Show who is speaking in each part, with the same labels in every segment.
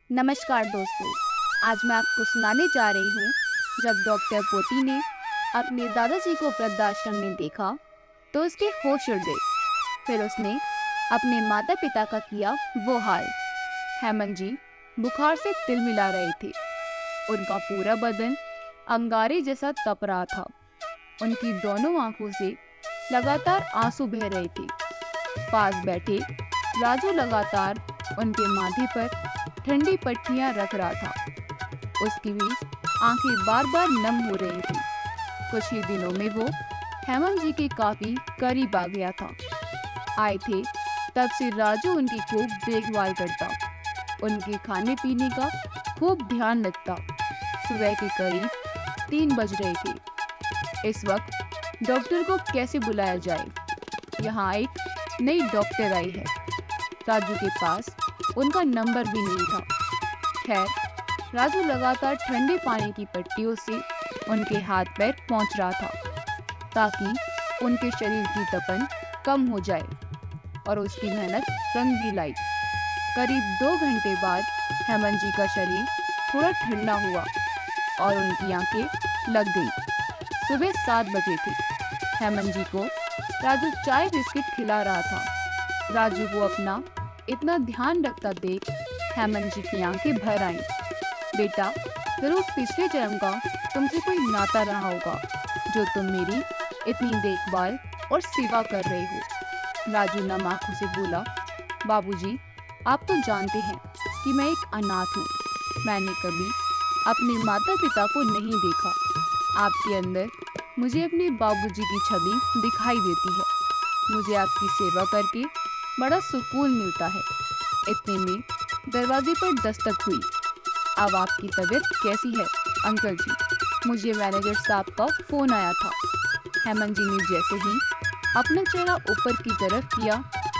Speaker 1: नमस्कार दोस्तों। आज मैं आपको सुनाने जा रही हूँ जब डॉक्टर पोती ने अपने दादाजी को वृद्धाश्रम में देखा तो उसके होश उड़ गए। फिर उसने अपने माता पिता का किया वो हाल। हेमंत जी बुखार से तिलमिला रहे थे। उनका पूरा बदन अंगारे जैसा तप रहा था। उनकी दोनों आंखों से लगातार आंसू बह रहे थे। पास बैठे राजू लगातार उनके माथे पर ठंडी पट्टियां रख रहा था। उसकी भी आंखें बार बार नम हो रही थी। कुछ ही दिनों में वो हेमंत जी के काफी करीब आ गया था। आए थे तब से राजू उनकी खूब देखभाल करता, उनके खाने पीने का खूब ध्यान रखता। सुबह के करीब 3 बज रहे थे। इस वक्त डॉक्टर को कैसे बुलाया जाए? यहाँ एक नई डॉक्टर आई है। राजू के पास उनका नंबर भी नहीं था। खैर, राजू लगातार ठंडे पानी की पट्टियों से उनके हाथ पैर पोंछ रहा था ताकि उनके शरीर की तपन कम हो जाए और उसकी मेहनत रंग भी लाई। करीब 2 घंटे बाद हेमंत जी का शरीर थोड़ा ठंडा हुआ और उनकी आंखें लग गई। सुबह 7 बजे थे। हेमंत जी को राजू चाय बिस्किट खिला रहा था। राजू को अपना इतना ध्यान रखता देख हेमंत जी की आंखें भर आईं। बेटा, जरूर पिछले जन्म का तुमसे कोई नाता रहा होगा जो तुम मेरी इतनी देखभाल और सेवा कर रहे हो। राजू नम आंखों से बोला, बाबूजी, आप तो जानते हैं कि मैं एक अनाथ हूँ। मैंने कभी अपने माता पिता को नहीं देखा। आपके अंदर मुझे अपने बाबूजी की छवि दिखाई देती है। मुझे आपकी सेवा करके बड़ा सुकून मिलता है। इतने में दरवाजे पर दस्तक हुई। अब आपकी तबीयत कैसी है अंकल जी? मुझे मैनेजर साहब का फोन आया था। हेमंत जी ने जैसे ही अपना चेहरा ऊपर की तरफ किया,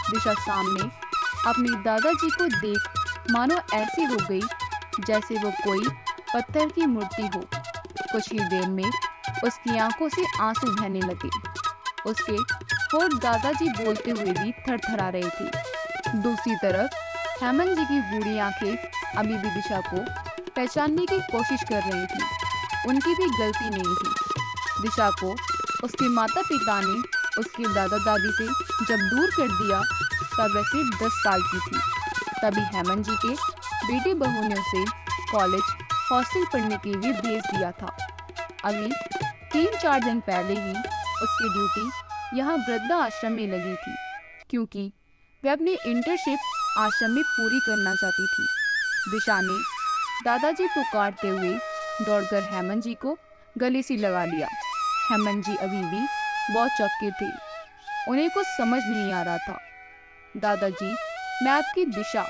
Speaker 1: दिशा सामने अपने दादाजी को देख मानो ऐसी हो गई जैसे वो कोई पत्थर की मूर्ति हो। कुछ ही देर में उसकी आंखों से आंसू बहने लगे। उसके होठ दादाजी बोलते हुए भी थरथरा रहे थे। दूसरी तरफ हेमंत जी की बूढ़ी आंखें अभी भी दिशा को पहचानने की कोशिश कर रही थी। उनकी भी गलती नहीं थी। दिशा को उसके माता पिता ने उसके दादा दादी से जब दूर कर दिया तब वह सिर्फ 10 साल की थी। तभी हेमंत जी के बेटे बहू ने उसे कॉलेज हॉस्टल पढ़ने के लिए भेज दिया था। अभी 3-4 दिन पहले ही उसकी ड्यूटी यहाँ वृद्धा आश्रम में लगी थी, क्योंकि वह अपनी इंटर्नशिप आश्रम में पूरी करना चाहती थी। दिशा ने दादाजी पुकारते हुए दौड़कर हेमंत जी को गले से लगा लिया। हेमंत जी अभी भी बहुत चौंके थे। उन्हें कुछ समझ नहीं आ रहा था। दादाजी, मैं आपकी दिशा।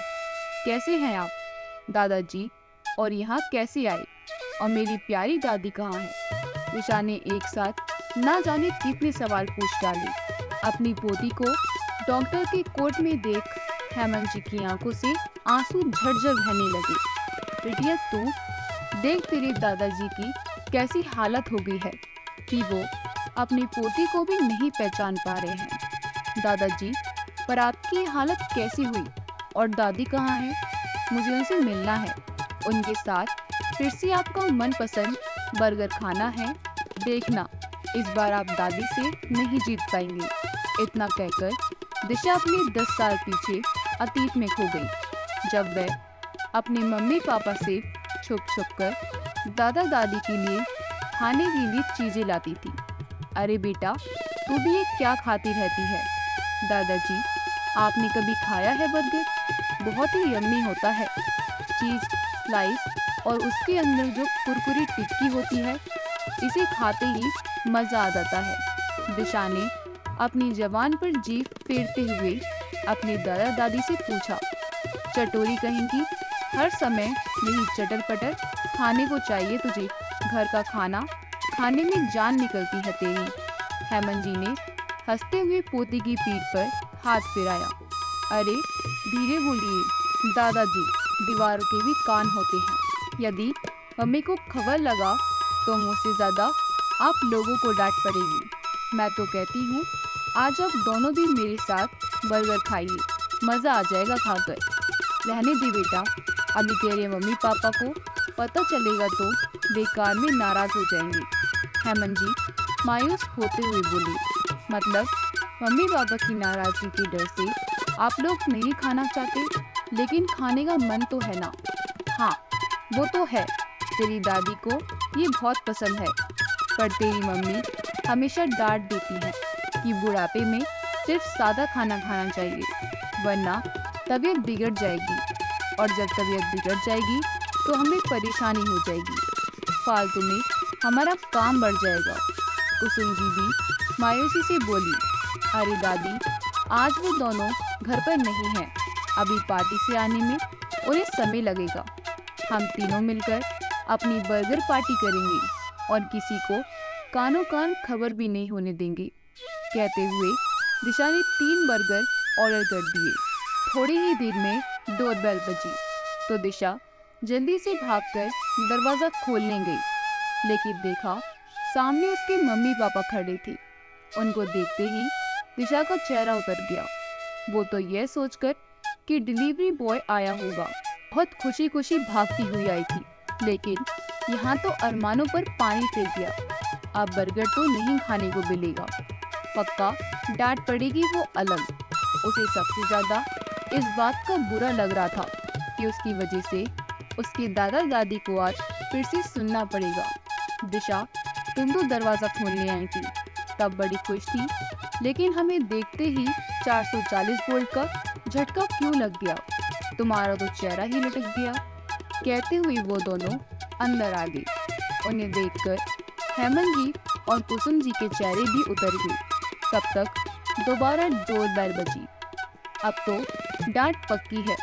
Speaker 1: कैसे हैं आप? दादाजी, और यहाँ कैसे आए? और मेरी प्यारी दादी कहाँ है? दिशा ने एक साथ ना जाने कितने सवाल पूछ डाले। अपनी पोती को डॉक्टर के कोट में देख हेमंत जी की आंखों से आंसू झरझर बहने लगे। बेटिया, तू देख, तेरे दादाजी की कैसी हालत हो गई है कि वो अपनी पोती को भी नहीं पहचान पा रहे हैं। दादाजी, पर आपकी हालत कैसी हुई? और दादी कहाँ है? मुझे उनसे मिलना है। उनके साथ फिर से आपका मनपसंद बर्गर खाना है। देखना, इस बार आप दादी से नहीं जीत पाएंगे। इतना कहकर दिशा अपने 10 साल पीछे अतीत में खो गई, जब वह अपने मम्मी पापा से छुप छुप कर दादा दादी के लिए खाने के लिए चीजें लाती थी। अरे बेटा, तू भी ये क्या खाती रहती है? दादाजी, आपने कभी खाया है बर्गर? बहुत ही यम्मी होता है। चीज स्लाइस और उसके अंदर जो कुरकुरी टिक्की होती है, इसे खाते ही मजा आ जाता है। दिशा ने अपनी जबान पर जीभ फेरते हुए अपनी दादा दादी से पूछा, चटोरी कहेंगी, हर समय यही चटर पटर खाने को चाहिए तुझे। घर का खाना खाने में जान निकलती है तेरी। हेमंत जी ने हंसते हुए पोती की पीठ पर हाथ फिराया। अरे धीरे बोलिए दादाजी, दीवारों के भी कान होते हैं। यदि मम्मी को खबर लगा तो मुझसे ज्यादा आप लोगों को डांट पड़ेगी। मैं तो कहती हूँ आज आप दोनों भी मेरे साथ बर्गर खाइए, मजा आ जाएगा खाकर। रहने दे बेटा, अभी तेरे मम्मी पापा को पता चलेगा तो बेकार में नाराज हो जाएंगे। हेमंत जी मायूस होते हुए बोली, मतलब मम्मी पापा की नाराजगी के डर से आप लोग नहीं खाना चाहते, लेकिन खाने का मन तो है ना। हाँ वो तो है, तेरी दादी को ये बहुत पसंद है, पर तेरी मम्मी हमेशा डांट देती है कि बुढ़ापे में सिर्फ सादा खाना खाना चाहिए, वरना तबीयत बिगड़ जाएगी, और जब तबीयत बिगड़ जाएगी तो हमें परेशानी हो जाएगी, फालतू में हमारा काम बढ़ जाएगा। कुसुम जी भी मायूसी से बोली, अरे दादी, आज वो दोनों घर पर नहीं हैं, अभी पार्टी से आने में उन्हें समय लगेगा। हम तीनों मिलकर अपनी बर्गर पार्टी करेंगे और किसी को कानो कान खबर भी नहीं होने देंगे। कहते हुए दिशा ने 3 बर्गर ऑर्डर कर दिए। थोड़ी ही देर में डोरबेल बजी तो दिशा जल्दी से भागकर दरवाज़ा खोलने गई, लेकिन देखा सामने उसके मम्मी पापा खड़े थे। उनको देखते ही दिशा का चेहरा उतर गया। वो तो यह सोचकर कि डिलीवरी बॉय आया होगा, बहुत खुशी खुशी भागती हुई आई थी, लेकिन यहाँ तो अरमानों पर पानी फिर गया। अब बर्गर तो नहीं खाने को मिलेगा, पक्का डांट पड़ेगी वो अलग। उसे सबसे ज़्यादा इस बात का बुरा लग रहा था कि उसकी वजह से उसके दादा दादी को आज फिर से सुनना पड़ेगा। दिशा, तुम तो दरवाज़ा खोलने आई थी, तब बड़ी खुश थी, लेकिन हमें देखते ही 440 वोल्ट का झटका क्यों लग गया? तुम्हारा तो चेहरा ही लटक गया। कहते हुए वो दोनों अंदर आ गई। उन्हें देखकर हेमंत जी और कुसुम जी के चेहरे भी उतर गए। तब तक दोबारा डोरबेल बजी। अब तो डांट पक्की है,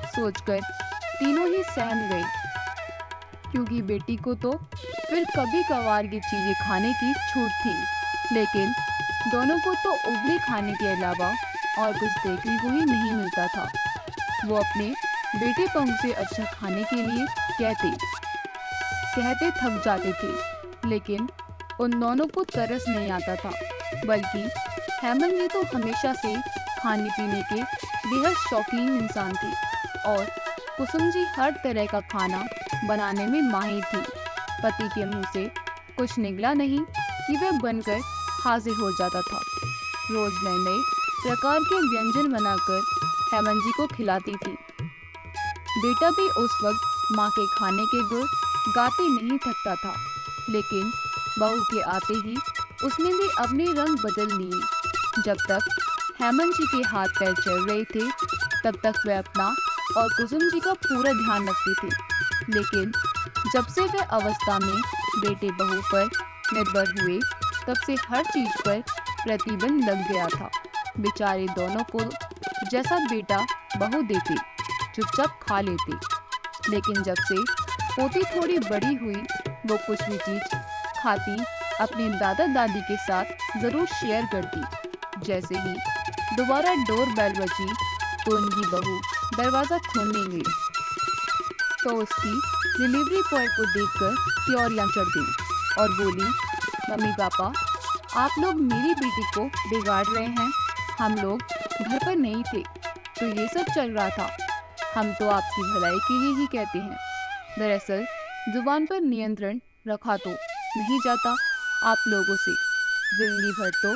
Speaker 1: सोचकर तीनों ही सहम गए, क्योंकि बेटी को तो फिर कभी कभार की चीजें खाने की छूट थी, लेकिन दोनों को तो उबले खाने के अलावा और कुछ देखने को ही नहीं मिलता था। वो अपने बेटे को उनसे अच्छा खाने के लिए कहते थक जाते थे, लेकिन उन दोनों को तरस नहीं आता था। बल्कि हेमंत जी तो हमेशा से खाने पीने के बेहद शौकीन इंसान थे, और कुसुम जी हर तरह का खाना बनाने में माहिर थी। पति के मुंह से कुछ निकला नहीं कि वह बनकर हाजिर हो जाता था। रोज नए नए प्रकार के व्यंजन बनाकर हेमंत जी को खिलाती थी। बेटा भी उस वक्त माँ के खाने के गुण गाते नहीं थकता था, लेकिन बहू के आते ही उसने भी अपने रंग बदल लिए। जब तक हेमंत जी के हाथ पैर चल रहे थे, तब तक वह अपना और कुसुम जी का पूरा ध्यान रखते थे, लेकिन जब से वह अवस्था में बेटे बहू पर निर्भर हुए, तब से हर चीज पर प्रतिबंध लग गया था। बेचारे दोनों को जैसा बेटा बहू देते, चुपचाप खा लेते, लेकिन जब से पोती थोड़ी बड़ी हुई, वो कुछ भी चीज खाती अपने दादा दादी के साथ जरूर शेयर करती। जैसे ही दोबारा डोरबेल बजी तो उनकी बहू दरवाज़ा खोलने गई, तो उसकी डिलीवरी बॉय को देखकर त्योरियां चढ़ गई और बोली, मम्मी पापा, आप लोग मेरी बेटी को बिगाड़ रहे हैं। हम लोग घर पर नहीं थे तो ये सब चल रहा था। हम तो आपकी भलाई के लिए ही कहते हैं। दरअसल जुबान पर नियंत्रण रखा तो नहीं जाता आप लोगों से। जिंदगी भर तो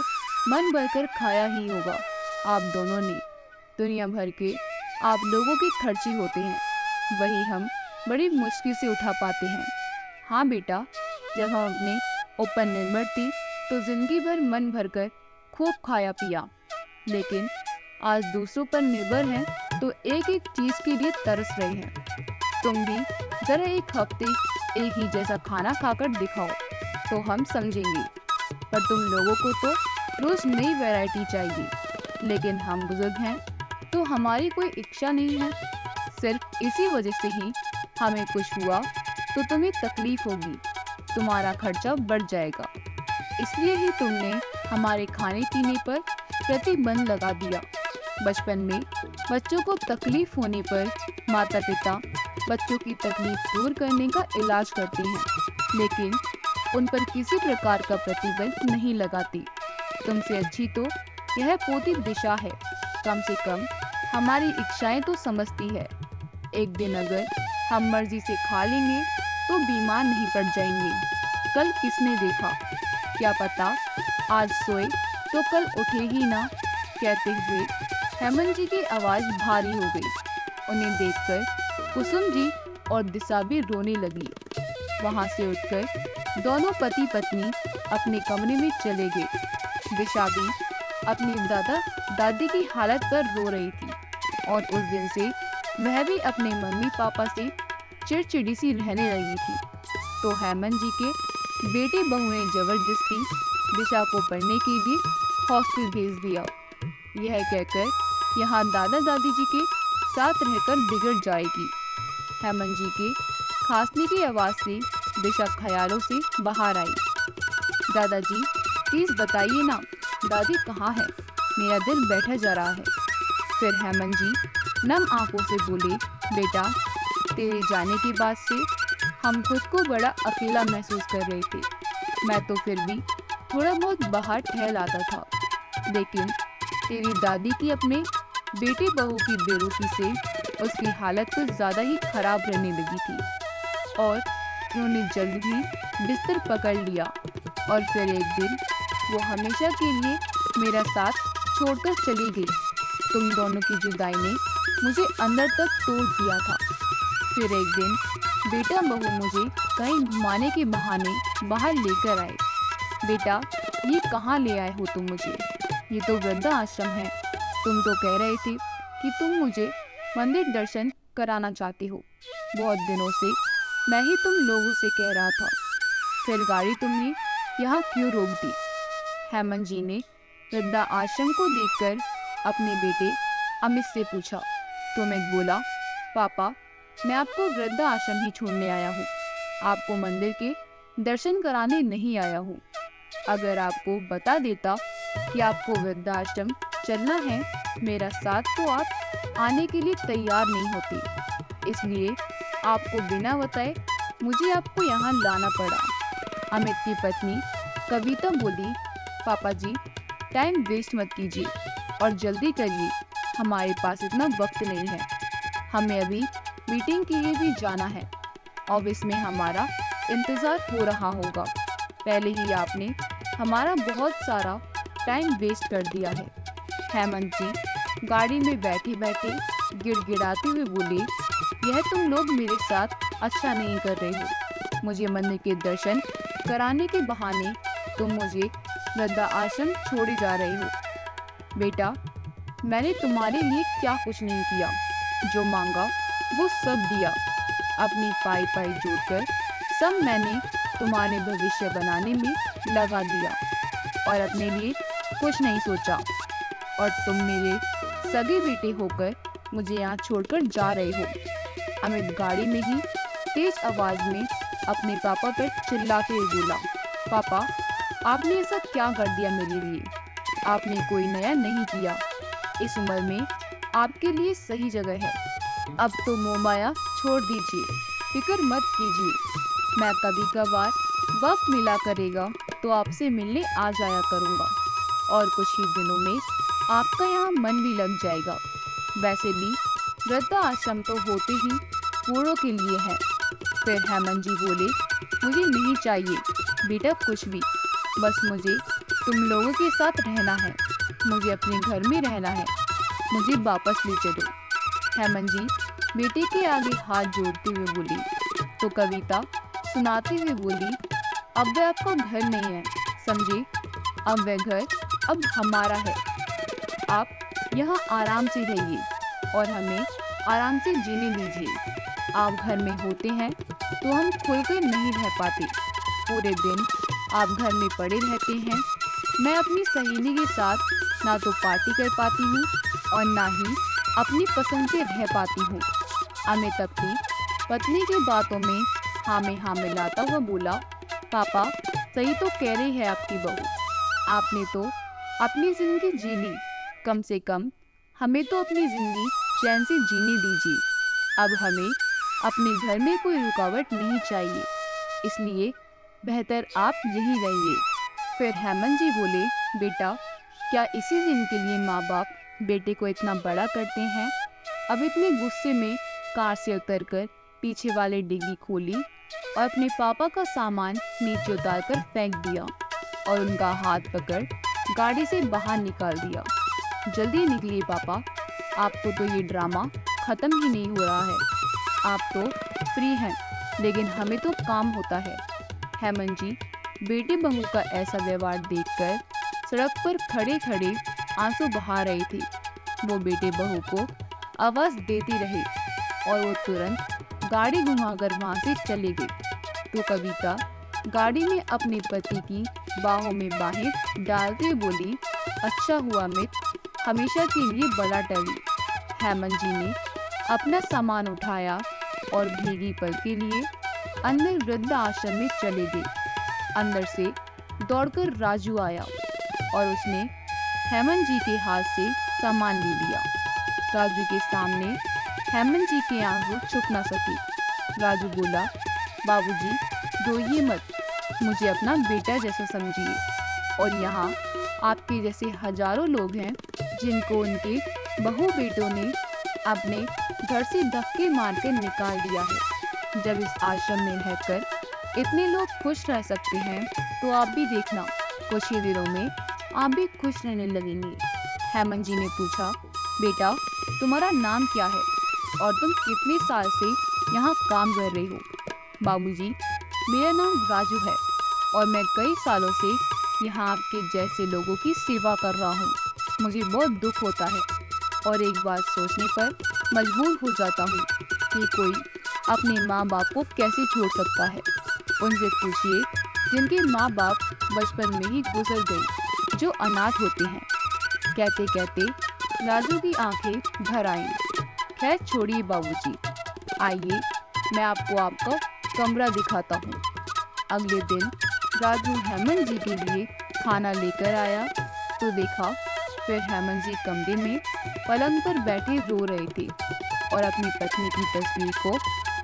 Speaker 1: मन भरकर खाया ही होगा आप दोनों ने। दुनिया भर के आप लोगों के खर्चे होते हैं, वही हम बड़ी मुश्किल से उठा पाते हैं। हाँ बेटा, जब हम अपने ऊपर निर्भर थे तो जिंदगी भर मन भरकर खूब खाया पिया, लेकिन आज दूसरों पर निर्भर हैं तो एक एक चीज़ के लिए तरस रहे हैं। तुम भी जरा एक हफ्ते एक ही जैसा खाना खाकर दिखाओ तो हम समझेंगे, पर तुम लोगों को तो रोज नई वैरायटी चाहिए। लेकिन हम बुजुर्ग हैं तो हमारी कोई इच्छा नहीं है। सिर्फ इसी वजह से ही हमें कुछ हुआ तो तुम्हें तकलीफ होगी, तुम्हारा खर्चा बढ़ जाएगा। इसलिए ही तुमने हमारे खाने पीने पर प्रतिबंध लगा दिया। बचपन में बच्चों को तकलीफ होने पर माता पिता बच्चों की तकलीफ दूर करने का इलाज करते हैं, लेकिन उन पर किसी प्रकार का प्रतिबंध नहीं लगाते। तुमसे अच्छी तो यह पोती दिशा है, कम से कम हमारी इच्छाएं तो समझती है। एक दिन अगर हम मर्जी से खा लेंगे तो बीमार नहीं पड़ जाएंगे। कल किसने देखा, क्या पता आज सोए तो कल उठे ही ना। कहते हुए हेमंत जी की आवाज़ भारी हो गई। उन्हें देखकर कुसुम जी और दिशा भी रोने लगी। वहाँ से उठकर दोनों पति पत्नी अपने कमरे में चले गए। दिशा भी अपनी दादा दादी की हालत पर रो रही थी और उस दिन से वह भी अपने मम्मी पापा से चिड़चिड़ी सी रहने लगी थी। तो हेमंत जी के बेटे बहू ने जबरदस्ती दिशा को पढ़ने के लिए हॉस्टल भेज दिया। यह कहकर यहाँ दादा दादी जी के साथ रहकर बिगड़ जाएगी। हेमंत जी के खांसने की आवाज़ से दिशा ख्यालों से बाहर आई। दादाजी प्लीज़ बताइए ना, दादी कहाँ है, मेरा दिल बैठा जा रहा है। फिर हेमंत जी नम आंखों से बोले, बेटा तेरे जाने के बाद से हम खुद को बड़ा अकेला महसूस कर रहे थे। मैं तो फिर भी थोड़ा बहुत बाहर टहल आता था, लेकिन तेरी दादी की अपने बेटे बहू की बेरुखी से उसकी हालत कुछ ज़्यादा ही खराब रहने लगी थी और उन्होंने जल्द ही बिस्तर पकड़ लिया। और फिर एक दिन वो हमेशा के लिए मेरा साथ छोड़कर चली गई। तुम दोनों की जुदाई ने मुझे अंदर तक तोड़ दिया था। फिर एक दिन बेटा बहू मुझे कहीं घुमाने के बहाने बाहर लेकर आए। बेटा ये कहाँ ले आए हो तुम मुझे, ये तो वृद्धा आश्रम है। तुम तो कह रहे थे कि तुम मुझे मंदिर दर्शन कराना चाहते हो। बहुत दिनों से मैं ही तुम लोगों से कह रहा था। फिर गाड़ी तुमने यहाँ क्यों रोक दी? हेमंत जी ने वृद्धा आश्रम को देखकर अपने बेटे अमित से पूछा। तो मैं बोला, पापा मैं आपको वृद्धा आश्रम ही छोड़ने आया हूँ, आपको मंदिर के दर्शन कराने नहीं आया हूँ। अगर आपको बता देता कि आपको वृद्धा आश्रम चलना है मेरा साथ, तो आप आने के लिए तैयार नहीं होते। इसलिए आपको बिना बताए मुझे आपको यहाँ लाना पड़ा। अमित की पत्नी कविता बोली, पापा जी टाइम वेस्ट मत कीजिए और जल्दी करिए, हमारे पास इतना वक्त नहीं है। हमें अभी मीटिंग के लिए भी जाना है, ऑफिस में हमारा इंतज़ार हो रहा होगा। पहले ही आपने हमारा बहुत सारा टाइम वेस्ट कर दिया है। हेमंत जी गाड़ी में बैठे बैठे गिड़गिड़ाते हुए बोले, यह तुम लोग मेरे साथ अच्छा नहीं कर रहे हो। मुझे मंदिर के दर्शन कराने के बहाने तुम मुझे वृद्धा आश्रम छोड़े जा रहे हो। बेटा मैंने तुम्हारे लिए क्या कुछ नहीं किया, जो मांगा वो सब दिया। अपनी पाई पाई जोड़कर सब मैंने तुम्हारे भविष्य बनाने में लगा दिया और अपने लिए कुछ नहीं सोचा। और तुम मेरे सगे बेटे होकर मुझे यहाँ छोड़कर जा रहे हो। अमित गाड़ी में ही तेज आवाज में अपने पापा पर चिल्लाते हुए बोला, पापा आपने ऐसा क्या कर दिया मेरे लिए? आपने कोई नया नहीं किया। इस उम्र में आपके लिए सही जगह है। अब तो मोह माया छोड़ दीजिए, फिक्र मत कीजिए। मैं कभी कभार वक्त मिला करेगा तो आपसे मिलने आ जाया करूँगा और कुछ ही दिनों में आपका यहाँ मन भी लग जाएगा। वैसे भी वृद्धा आश्रम तो होते ही बूढ़ों के लिए है। फिर हेमंत जी बोले, मुझे नहीं चाहिए बेटा कुछ भी, बस मुझे तुम लोगों के साथ रहना है, मुझे अपने घर में रहना है, मुझे वापस ले चलो। हेमंत जी बेटे के आगे हाथ जोड़ते हुए बोली। तो कविता सुनाते हुए बोली, अब वह आपका घर नहीं है, समझे? अब वह घर अब हमारा है। आप यहाँ आराम से रहिए और हमें आराम से जीने दीजिए। आप घर में होते हैं तो हम खुलकर नहीं रह पाते। पूरे दिन आप घर में पड़े रहते हैं। मैं अपनी सहेली के साथ ना तो पार्टी कर पाती हूँ और ना ही अपनी पसंद से रह पाती हूँ। अमित अपनी पत्नी की बातों में हाँ मिलाता हुआ बोला, पापा सही तो कह रही है आपकी बहू। आपने तो अपनी जिंदगी जी ली, कम से कम हमें तो अपनी जिंदगी चैन से जीने दीजिए। अब हमें अपने घर में कोई रुकावट नहीं चाहिए, इसलिए बेहतर आप यहीं रहिए। फिर हेमंत जी बोले, बेटा क्या इसी दिन के लिए माँ बाप बेटे को इतना बड़ा करते हैं। अब इतने गुस्से में कार से उतरकर पीछे वाले डिग्गी खोली और अपने पापा का सामान नीचे उतारकर फेंक दिया और उनका हाथ पकड़ गाड़ी से बाहर निकाल दिया। जल्दी निकलिए पापा, आपको तो ये ड्रामा खत्म ही नहीं हो रहा है। आप तो फ्री हैं, लेकिन हमें तो काम होता है। हेमंत जी बेटे बहू का ऐसा व्यवहार देखकर सड़क पर खड़े खड़े आंसू बहा रहे थे। वो बेटे बहू को आवाज देती रहे और वो तुरंत गाड़ी घुमाकर वहां से चले गए। तो कविता गाड़ी में अपने पति की बाहों में बाहें डालते हुए बोली, अच्छा हुआ मित, हमेशा के लिए बला टली। हेमंत जी ने अपना सामान उठाया और भीगी पल के लिए अंदर वृद्ध आश्रम में चले गए। अंदर से दौड़कर राजू आया और उसने हेमंत जी के हाथ से सामान ले लिया। राजू के सामने हेमंत जी के आंसू छुप न सके। राजू बोला, बाबूजी रोइए मत, मुझे अपना बेटा जैसा समझिए। और यहाँ आपके जैसे हजारों लोग हैं जिनको उनके बहू बेटों ने अपने घर से धक्के मारकर निकाल दिया है। जब इस आश्रम में रहकर इतने लोग खुश रह सकते हैं तो आप भी देखना, कुछ ही दिनों में आप भी खुश रहने लगेंगे। हेमंत जी ने पूछा, बेटा तुम्हारा नाम क्या है और तुम कितने साल से यहाँ काम कर रहे हो? बाबूजी मेरा नाम राजू है और मैं कई सालों से यहाँ आपके जैसे लोगों की सेवा कर रहा हूँ। मुझे बहुत दुख होता है और एक बात सोचने पर मजबूर हो जाता हूँ कि कोई अपने माँ बाप को कैसे छोड़ सकता है। उनसे पूछिए जिनके माँ बाप बचपन में ही गुजर गए, जो अनाथ होते हैं। कहते कहते राजू की आंखें भर आईं। खैर छोड़िए बाबूजी, आइए मैं आपको आपका कमरा दिखाता हूँ। अगले दिन राजू हेमंत जी के लिए खाना लेकर आया तो देखा फिर हेमंत जी कमरे में पलंग पर बैठे रो रहे थे और अपनी पत्नी की तस्वीर को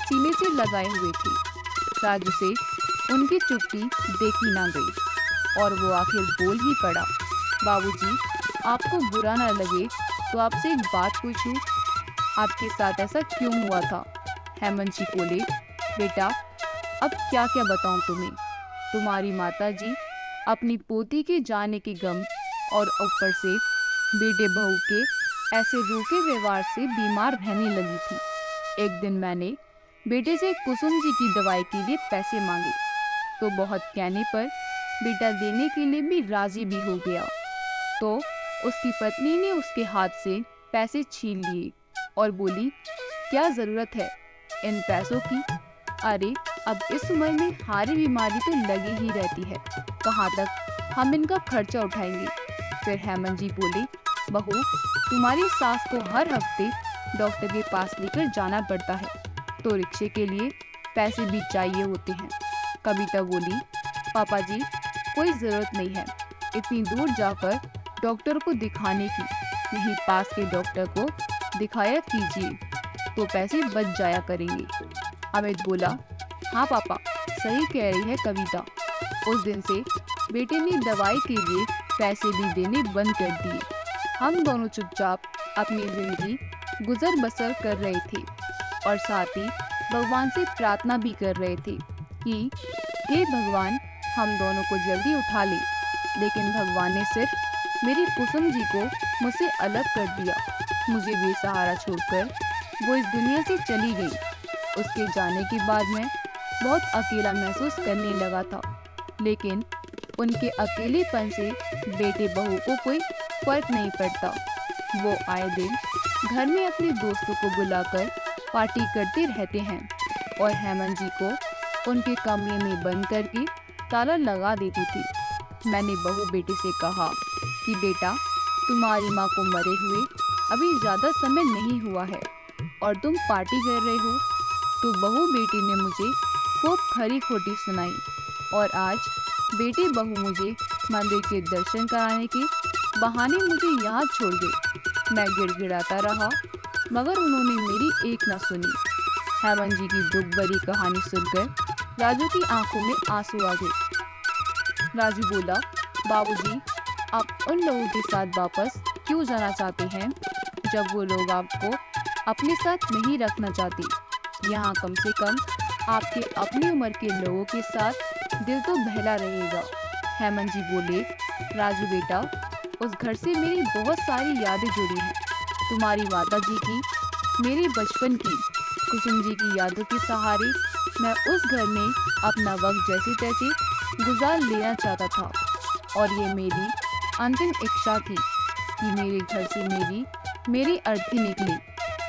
Speaker 1: सीने से लगाए हुए थे। राजू से उनकी चुप्पी देखी ना गई और वो आखिर बोल ही पड़ा, बाबूजी आपको बुरा ना लगे तो आपसे एक बात पूछूं, आपके साथ ऐसा क्यों हुआ था? हेमंत जी बोले, बेटा अब क्या क्या बताऊं तुम्हें। तुम्हारी माता जी अपनी पोती के जाने के गम और ऊपर से बेटे बहू के ऐसे रूखे व्यवहार से बीमार रहने लगी थी। एक दिन मैंने बेटे से कुसुम जी की दवाई के लिए पैसे मांगे तो बहुत कहने पर बेटा देने के लिए भी राजी भी हो गया। तो उसकी पत्नी ने उसके हाथ से पैसे छीन लिए और बोली, क्या जरूरत है इन पैसों की? अरे अब इस उम्र में हारी बीमारी तो लगी ही रहती है, कहाँ तक हम इनका खर्चा उठाएंगे। फिर हेमंत जी बोले, बहू तुम्हारी सास को हर हफ्ते डॉक्टर के पास लेकर जाना पड़ता है तो रिक्शे के लिए पैसे भी चाहिए होते हैं। कविता बोली, पापा जी कोई ज़रूरत नहीं है इतनी दूर जाकर डॉक्टर को दिखाने की, यहीं पास के डॉक्टर को दिखाया कीजिए तो पैसे बच जाया करेंगे। अमित बोला, हाँ पापा सही कह रही है कविता। उस दिन से बेटे ने दवाई के लिए पैसे भी देने बंद कर दिए। हम दोनों चुपचाप अपनी जिंदगी गुजर बसर कर रहे थे और साथ ही भगवान से प्रार्थना भी कर रहे थे कि हे भगवान हम दोनों को जल्दी उठा ले। लेकिन भगवान ने सिर्फ मेरी कुसुम जी को मुझसे अलग कर दिया। मुझे बेसहारा छोड़कर वो इस दुनिया से चली गई। उसके जाने के बाद मैं बहुत अकेला महसूस करने लगा था, लेकिन उनके अकेलेपन से बेटे बहू को कोई फर्क नहीं पड़ता। वो आए दिन घर में अपने दोस्तों को बुलाकर पार्टी करते रहते हैं और हेमंत जी को उनके कमरे में बंद करके ताला लगा देती थी। मैंने बहू बेटे से कहा कि बेटा तुम्हारी माँ को मरे हुए अभी ज़्यादा समय नहीं हुआ है और तुम पार्टी कर रहे हो। तो बहू बेटी ने मुझे खूब खरी खोटी सुनाई और आज बेटे बहू मुझे मंदिर के दर्शन कराने के बहाने मुझे यहाँ छोड़ गए। मैं गिड़गिड़ाता रहा मगर उन्होंने मेरी एक न सुनी। हेमंत जी की दुख भरी कहानी सुनकर राजू की आंखों में आंसू आ गए। राजू बोला, बाबूजी आप उन लोगों के साथ वापस क्यों क्यों जाना चाहते हैं जब वो लोग आपको अपने साथ नहीं रखना चाहते। यहाँ कम से कम आपके अपनी उम्र के लोगों के साथ दिल तो बहला रहेगा। हेमंत जी बोले, राजू बेटा, उस घर से मेरी बहुत सारी यादें जुड़ी हैं। तुम्हारी माता जी की, मेरे बचपन की, कुसुम जी की यादों के सहारे मैं उस घर में अपना वक्त जैसे तैसे गुजार लेना चाहता था। और ये मेरी अंतिम इच्छा थी कि मेरे घर से मेरी अर्थी निकली।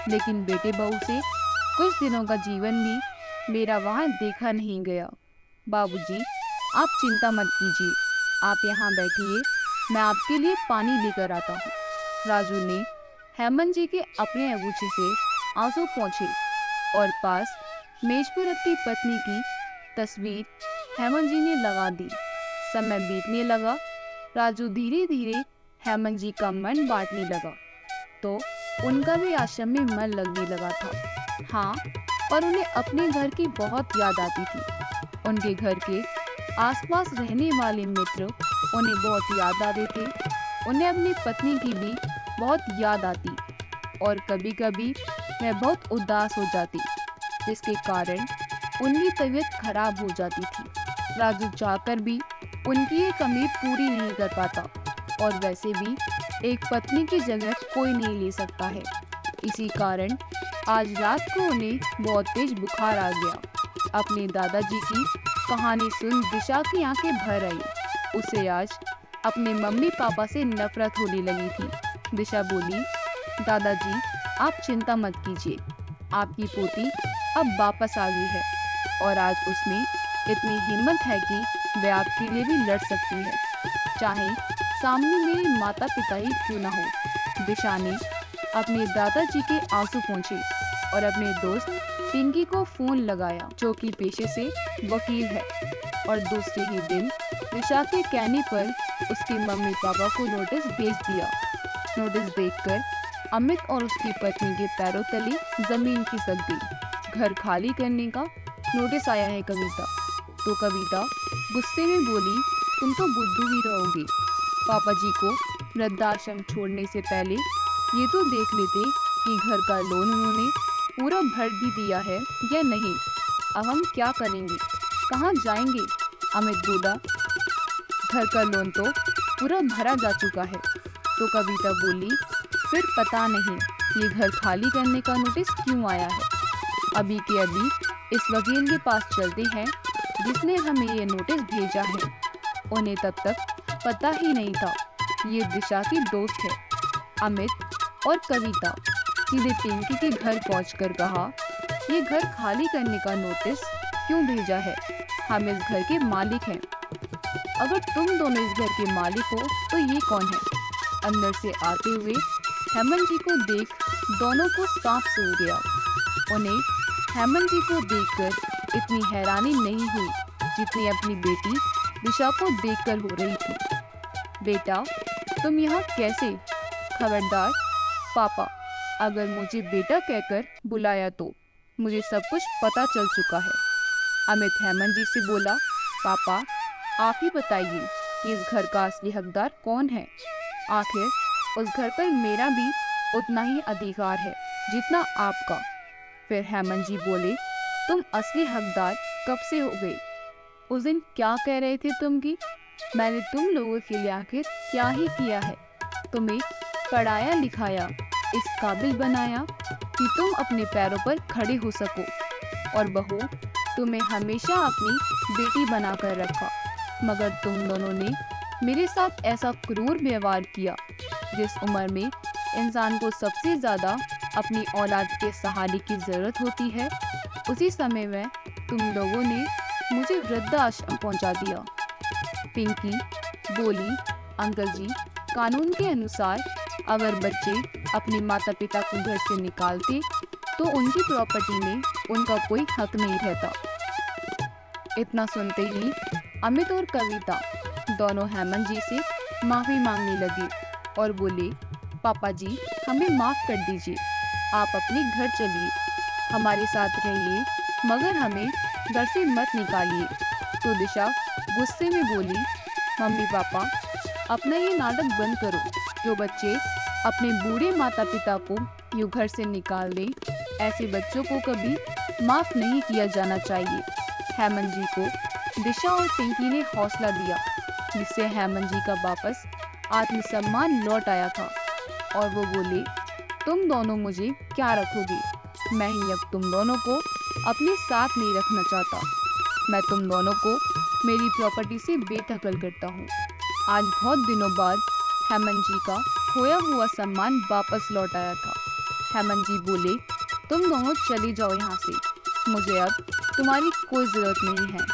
Speaker 1: लेकिन बेटे बहू से कुछ दिनों का जीवन भी मेरा वहाँ देखा नहीं गया। बाबूजी, आप चिंता मत कीजिए, आप यहाँ बैठिए, मैं आपके लिए पानी लेकर आता हूँ। राजू ने हेमंत जी के अपने अंगूठे से आंसू पोंछे और पास मेज पर रखी पत्नी की तस्वीर हेमंत जी ने लगा दी। समय बीतने लगा। राजू धीरे धीरे हेमंत जी का मन बांटने लगा, तो उनका भी आश्रम में मन लगने लगा था। हाँ, और उन्हें अपने घर की बहुत याद आती थी। उनके घर के आसपास रहने वाले मित्र उन्हें बहुत याद आते थे। उन्हें अपनी पत्नी की भी बहुत याद आती और कभी कभी वह बहुत उदास हो जाती, जिसके कारण उनकी तबीयत खराब हो जाती थी। राजू चाहकर भी उनकी ये कमी पूरी नहीं कर पाता, और वैसे भी एक पत्नी की जगह कोई नहीं ले सकता है। इसी कारण आज रात को उन्हें बहुत तेज बुखार आ गया। अपने दादाजी की कहानी सुन दिशा की आंखें भर आई। उसे आज अपने मम्मी पापा से नफरत होने लगी थी। दिशा बोली, दादाजी, आप चिंता मत कीजिए, आपकी पोती अब वापस आ गई है और आज उसमें इतनी हिम्मत है कि वह आपके लिए भी लड़ सकती है, चाहे सामने मेरे माता पिता ही क्यों ना हो। दिशा ने अपने दादाजी के आंसू पोंछे और अपने दोस्त पिंकी को फोन लगाया, जो कि पेशे से वकील है, और दूसरे ही दिन दिशा के कहने पर उसके मम्मी पापा को नोटिस भेज दिया। नोटिस देखकर अमित और उसकी पत्नी के पैरों तले जमीन खिसक गई। घर खाली करने का नोटिस आया है कविता। तो कविता गुस्से में बोली, तुम तो बुद्धू ही रहोगे। पापा जी को वृद्धाश्रम छोड़ने से पहले ये तो देख लेते कि घर का लोन उन्होंने पूरा भर भी दिया है या नहीं। अब हम क्या करेंगे, कहाँ जाएंगे? अमित बोला, घर का लोन तो पूरा भरा जा चुका है। तो कविता बोली, फिर पता नहीं ये घर खाली करने का नोटिस क्यों आया है। अभी के अभी इस वकील के पास चलते हैं जिसने हमें ये नोटिस भेजा है। उन्हें तब तक पता ही नहीं था ये दिशा की दोस्त है। अमित और कविता सीधे पिंकी के घर पहुंचकर कहा, ये घर खाली करने का नोटिस क्यों भेजा है? हम इस घर के मालिक हैं। अगर तुम दोनों इस घर के मालिक हो तो ये कौन है? अंदर से आते हुए हेमंत जी को देख दोनों को सांप सूंघ गया। उन्हें हेमंत जी को देखकर इतनी हैरानी नहीं हुई जितनी अपनी बेटी दिशा को देखकर हो रही थी। बेटा, तुम यहाँ कैसे? खबरदार पापा, अगर मुझे बेटा कहकर बुलाया तो मुझे सब कुछ पता चल चुका है। अमित हेमंत जी से बोला, पापा आप ही बताइए कि इस घर का असली हकदार कौन है? आखिर उस घर पर मेरा भी उतना ही अधिकार है जितना आपका। फिर हेमंत जी बोले, तुम असली हकदार कब से हो गए? उस दिन क्या कह रहे थे तुम कि मैंने तुम लोगों के लिए आखिर क्या ही किया है? तुम्हें पढ़ाया लिखाया, इस काबिल बनाया कि तुम अपने पैरों पर खड़े हो सको, और बहू तुम्हें हमेशा अपनी बेटी बनाकर रखा। मगर तुम दोनों ने मेरे साथ ऐसा क्रूर व्यवहार किया। जिस उम्र में इंसान को सबसे ज़्यादा अपनी औलाद के सहारे की ज़रूरत होती है, उसी समय में तुम लोगों ने मुझे वृद्धाश्रम पहुंचा दिया। पिंकी बोली, अंकल जी, कानून के अनुसार अगर बच्चे अपने माता पिता को घर से निकालते तो उनकी प्रॉपर्टी में उनका कोई हक नहीं रहता। इतना सुनते ही अमित और कविता दोनों हेमंत जी से माफ़ी मांगने लगे और बोले, पापा जी हमें माफ़ कर दीजिए, आप अपने घर चलिए, हमारे साथ रहिए, मगर हमें घर से मत निकालिए। तो दिशा गुस्से में बोली, मम्मी पापा अपना ये नाटक बंद करो। जो बच्चे अपने बूढ़े माता पिता को यूं घर से निकाल दें, ऐसे बच्चों को कभी माफ नहीं किया जाना चाहिए। हेमंत जी को दिशा और पिंकी ने हौसला दिया, जिससे हेमंत जी का वापस आत्मसम्मान लौट आया था। और वो बोले, तुम दोनों मुझे क्या रखोगे? मैं ही अब तुम दोनों को अपने साथ नहीं रखना चाहता। मैं तुम दोनों को मेरी प्रॉपर्टी से बेदखल करता हूँ। आज बहुत दिनों बाद हेमंत जी का खोया हुआ सम्मान वापस लौट आया था। हेमंत जी बोले, तुम दोनों चले जाओ यहाँ से, मुझे अब तुम्हारी कोई ज़रूरत नहीं है।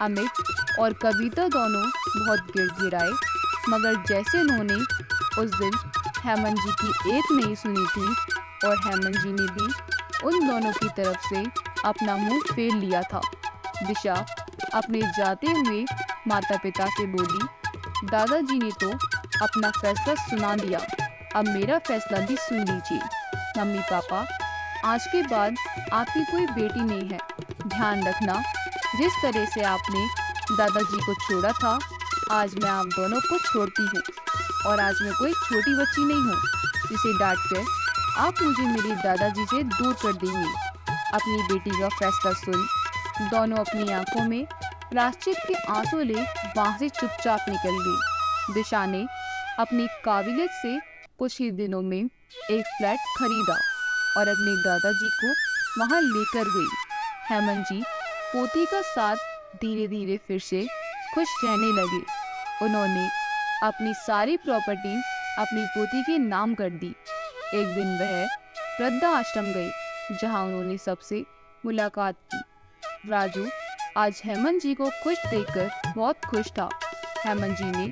Speaker 1: अमित और कविता दोनों बहुत गिड़गिड़ाए, मगर जैसे उन्होंने उस दिन हेमंत जी की एक नहीं सुनी थी, और हेमंत जी ने भी उन दोनों की तरफ से अपना मुंह फेर लिया था। दिशा अपने जाते हुए माता पिता से बोली, दादाजी ने तो अपना फैसला सुना दिया, अब मेरा फैसला भी सुन लीजिए। मम्मी पापा, आज के बाद आपकी कोई बेटी नहीं है। ध्यान रखना, जिस तरह से आपने दादाजी को छोड़ा था, आज मैं आप दोनों को छोड़ती हूँ। और आज मैं कोई छोटी बच्ची नहीं हूँ जिसे डांट कर आप मुझे मेरे दादाजी से दूर कर देंगे। अपनी बेटी का फैसला सुन दोनों अपनी आंखों में प्रायश्चित के आंसू ले वहाँ से चुपचाप निकल गई। दिशा ने अपनी काबिलियत से कुछ ही दिनों में एक फ्लैट खरीदा और अपने दादाजी को वहाँ लेकर गई। हेमंत जी पोती का साथ धीरे धीरे फिर से खुश रहने लगे। उन्होंने अपनी सारी प्रॉपर्टी अपनी पोती के नाम कर दी। एक दिन वह वृद्धा आश्रम गई, जहाँ उन्होंने सबसे मुलाकात की। राजू आज हेमंत जी को खुश देखकर बहुत खुश था। हेमंत जी ने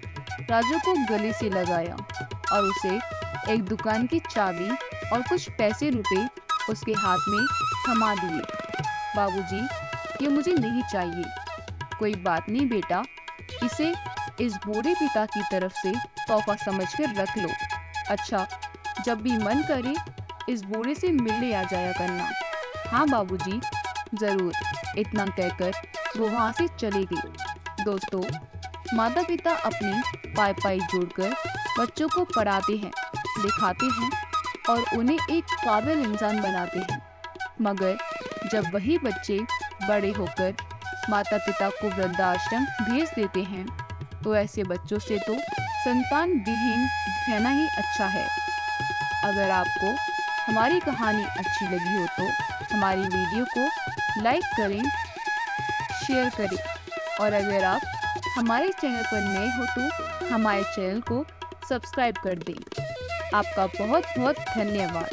Speaker 1: राजू को गले से लगाया और उसे एक दुकान की चाबी और कुछ पैसे रुपए उसके हाथ में थमा दिए। बाबूजी, ये मुझे नहीं चाहिए। कोई बात नहीं बेटा, इसे इस बूढ़े पिता की तरफ से तोहफा समझकर रख लो। अच्छा, जब भी मन करे इस बूढ़े से मिलने आ जाया करना। हाँ बाबूजी, ज़रूर। इतना कहकर वो वहाँ से चले गई। दोस्तों, माता पिता अपनी पाई पाई जोड़कर बच्चों को पढ़ाते हैं, दिखाते हैं और उन्हें एक काबिल इंसान बनाते हैं। मगर जब वही बच्चे बड़े होकर माता पिता को वृद्धाश्रम भेज देते हैं, तो ऐसे बच्चों से तो संतान विहीन रहना ही अच्छा है। अगर आपको हमारी कहानी अच्छी लगी हो तो हमारी वीडियो को लाइक करें, शेयर करें और अगर आप हमारे चैनल पर नए हो तो हमारे चैनल को सब्सक्राइब कर दें। आपका बहुत बहुत धन्यवाद।